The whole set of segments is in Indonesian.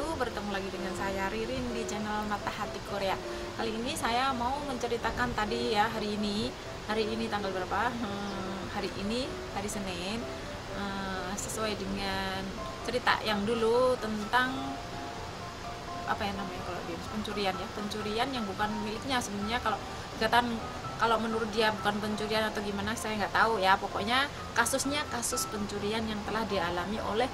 wabarakatuh. Bertemu lagi dengan saya Ririn di channel Mata Hati Korea. Kali ini saya mau menceritakan tadi ya, hari ini tanggal berapa? Hari ini hari Senin, sesuai dengan cerita yang dulu tentang apa ya namanya, kalau dia pencurian ya, pencurian yang bukan miliknya sebenarnya. Kalau menurut dia bukan pencurian atau gimana saya nggak tahu ya, pokoknya kasusnya kasus pencurian yang telah dialami oleh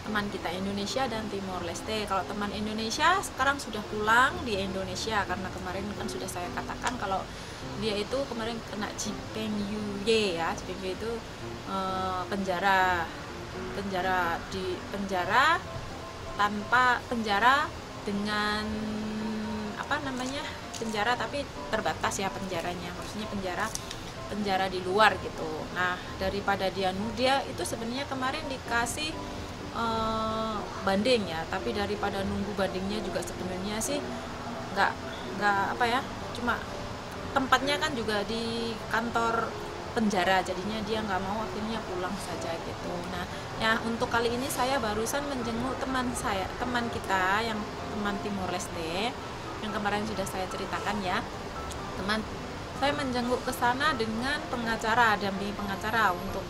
teman kita Indonesia dan Timor Leste. Kalau teman Indonesia sekarang sudah pulang di Indonesia, karena kemarin kan sudah saya katakan kalau dia itu kemarin kena Jipeng Yuye ya. Jipeng Yuye itu penjara tanpa penjara dengan apa namanya, penjara tapi terbatas ya penjaranya, maksudnya penjara di luar gitu. Nah, daripada dia itu sebenarnya kemarin dikasih banding ya, tapi daripada nunggu bandingnya juga sebenarnya sih nggak apa ya, cuma tempatnya kan juga di kantor penjara, jadinya dia nggak mau, akhirnya pulang saja gitu. Nah ya, untuk kali ini saya barusan menjenguk teman kita yang teman Timor Leste yang kemarin sudah saya ceritakan ya. Saya menjenguk ke sana dengan pengacara, dampingi pengacara untuk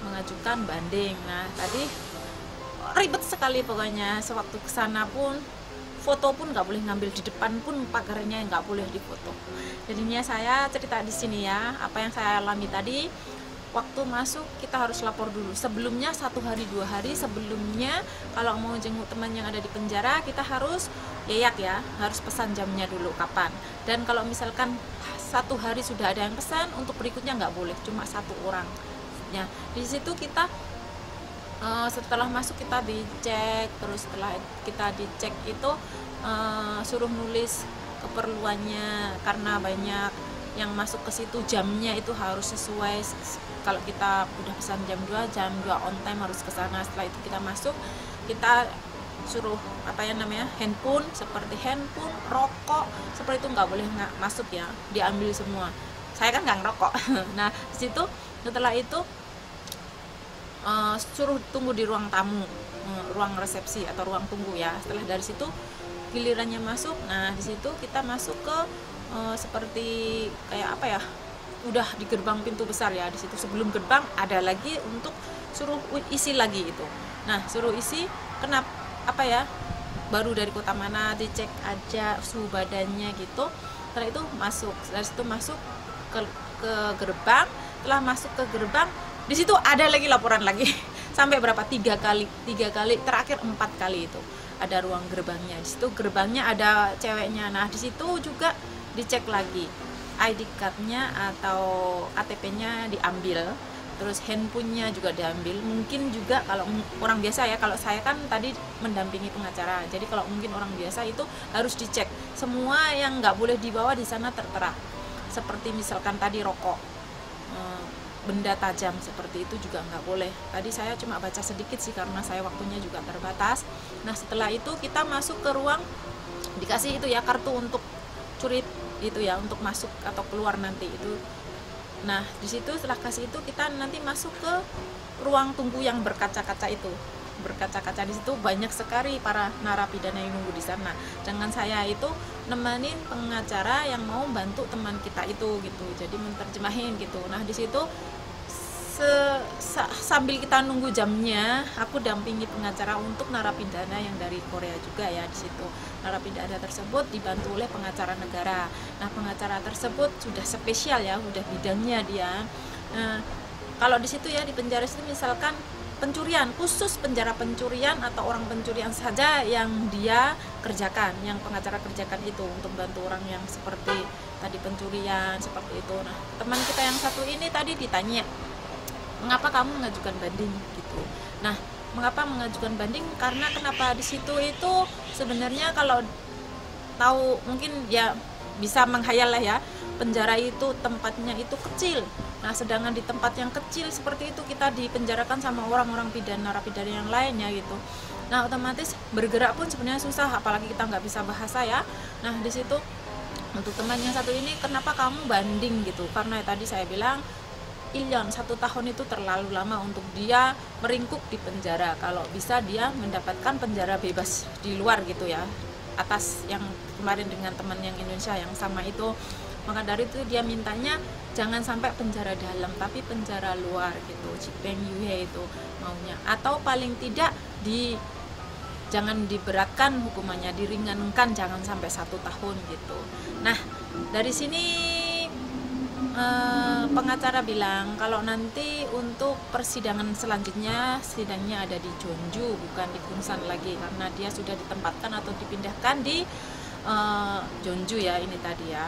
mengajukan banding. Nah tadi ribet sekali pokoknya, sewaktu ke sana pun foto pun nggak boleh ngambil, di depan pun pagarnya nggak boleh difoto. Jadinya saya cerita di sini ya, apa yang saya alami tadi. Waktu masuk kita harus lapor dulu sebelumnya, 1 hari 2 hari sebelumnya. Kalau mau jenguk teman yang ada di penjara, kita harus yayak ya, harus pesan jamnya dulu kapan. Dan kalau misalkan 1 hari sudah ada yang pesan, untuk berikutnya nggak boleh, cuma 1 orang ya. Di situ kita setelah masuk kita dicek, terus setelah kita dicek itu suruh nulis keperluannya, karena banyak yang masuk ke situ. Jamnya itu harus sesuai, kalau kita udah pesan jam 2 on time harus ke sana. Setelah itu kita masuk, kita suruh apa ya namanya, handphone, seperti handphone, rokok seperti itu nggak boleh masuk ya, diambil semua. Saya kan nggak ngerokok. Nah di situ setelah itu suruh tunggu di ruang tamu, ruang resepsi atau ruang tunggu ya. Setelah dari situ gilirannya masuk. Nah di situ kita masuk ke seperti kayak apa ya, udah di gerbang pintu besar ya. Di situ sebelum gerbang ada lagi untuk suruh isi lagi itu. Nah suruh isi, kenapa apa ya, baru dari kota mana, dicek aja suhu badannya gitu. Setelah itu masuk, dari situ masuk ke gerbang. Setelah masuk ke gerbang, di situ ada lagi laporan lagi sampai berapa, 3 kali, terakhir 4 kali itu ada ruang gerbangnya. Di situ gerbangnya ada ceweknya. Nah di situ juga dicek lagi ID cardnya atau KTP-nya diambil, terus handphonenya juga diambil. Mungkin juga kalau orang biasa ya, kalau saya kan tadi mendampingi pengacara, jadi kalau mungkin orang biasa itu harus dicek semua yang nggak boleh dibawa di sana tertera, seperti misalkan tadi rokok, benda tajam seperti itu juga nggak boleh. Tadi saya cuma baca sedikit sih karena saya waktunya juga terbatas. Nah setelah itu kita masuk ke ruang, dikasih itu ya kartu untuk curit itu ya, untuk masuk atau keluar nanti itu. Nah di situ setelah kasih itu kita nanti masuk ke ruang tunggu yang berkaca-kaca itu. Berkaca-kaca di situ banyak sekali para narapidana yang nunggu di sana. Dengan saya itu nemenin pengacara yang mau bantu teman kita itu gitu, jadi menerjemahin gitu. Nah di situ sambil kita nunggu jamnya, aku dampingi pengacara untuk narapidana yang dari Korea juga ya. Di situ narapidana tersebut dibantu oleh pengacara negara. Nah pengacara tersebut sudah spesial ya, udah bidangnya dia. Nah kalau di situ ya, di penjara itu misalkan pencurian, khusus penjara pencurian atau orang pencurian saja yang dia kerjakan, yang pengacara kerjakan itu untuk bantu orang yang seperti tadi pencurian seperti itu. Nah teman kita yang satu ini tadi ditanya, mengapa kamu mengajukan banding gitu. Nah mengapa mengajukan banding, karena kenapa di situ itu sebenarnya kalau tahu mungkin ya bisa menghayal lah ya, penjara itu tempatnya itu kecil. Nah sedangkan di tempat yang kecil seperti itu kita dipenjarakan sama orang-orang narapidana yang lainnya gitu. Nah otomatis bergerak pun sebenarnya susah, apalagi kita nggak bisa bahasa ya. Nah di situ untuk teman yang satu ini, kenapa kamu banding gitu, karena tadi saya bilang Ilyon, 1 tahun itu terlalu lama untuk dia meringkuk di penjara. Kalau bisa dia mendapatkan penjara bebas di luar gitu ya, atas yang kemarin dengan teman yang Indonesia yang sama itu. Maka dari itu dia mintanya jangan sampai penjara dalam, tapi penjara luar gitu, Jipeng Yuhe itu maunya. Atau paling tidak jangan diberatkan hukumannya, diringankan, jangan sampai 1 tahun gitu. Nah, dari sini pengacara bilang kalau nanti untuk persidangan selanjutnya, sidangnya ada di Jeonju, bukan di Kunsan lagi, karena dia sudah ditempatkan atau dipindahkan di Jeonju ya, ini tadi ya,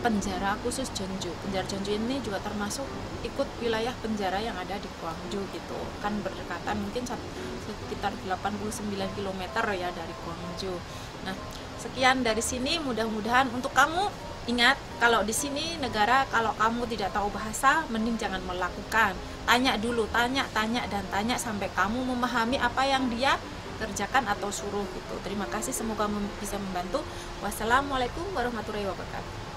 penjara khusus Jeonju. Penjara Jeonju ini juga termasuk ikut wilayah penjara yang ada di Gwangju gitu, kan berdekatan, mungkin sekitar 89 km ya dari Gwangju. Nah, sekian dari sini, mudah-mudahan untuk kamu ingat, kalau di sini negara, kalau kamu tidak tahu bahasa, mending jangan melakukan. Tanya dulu, tanya dan tanya sampai kamu memahami apa yang dia kerjakan atau suruh gitu. Terima kasih, semoga bisa membantu. Wassalamualaikum warahmatullahi wabarakatuh.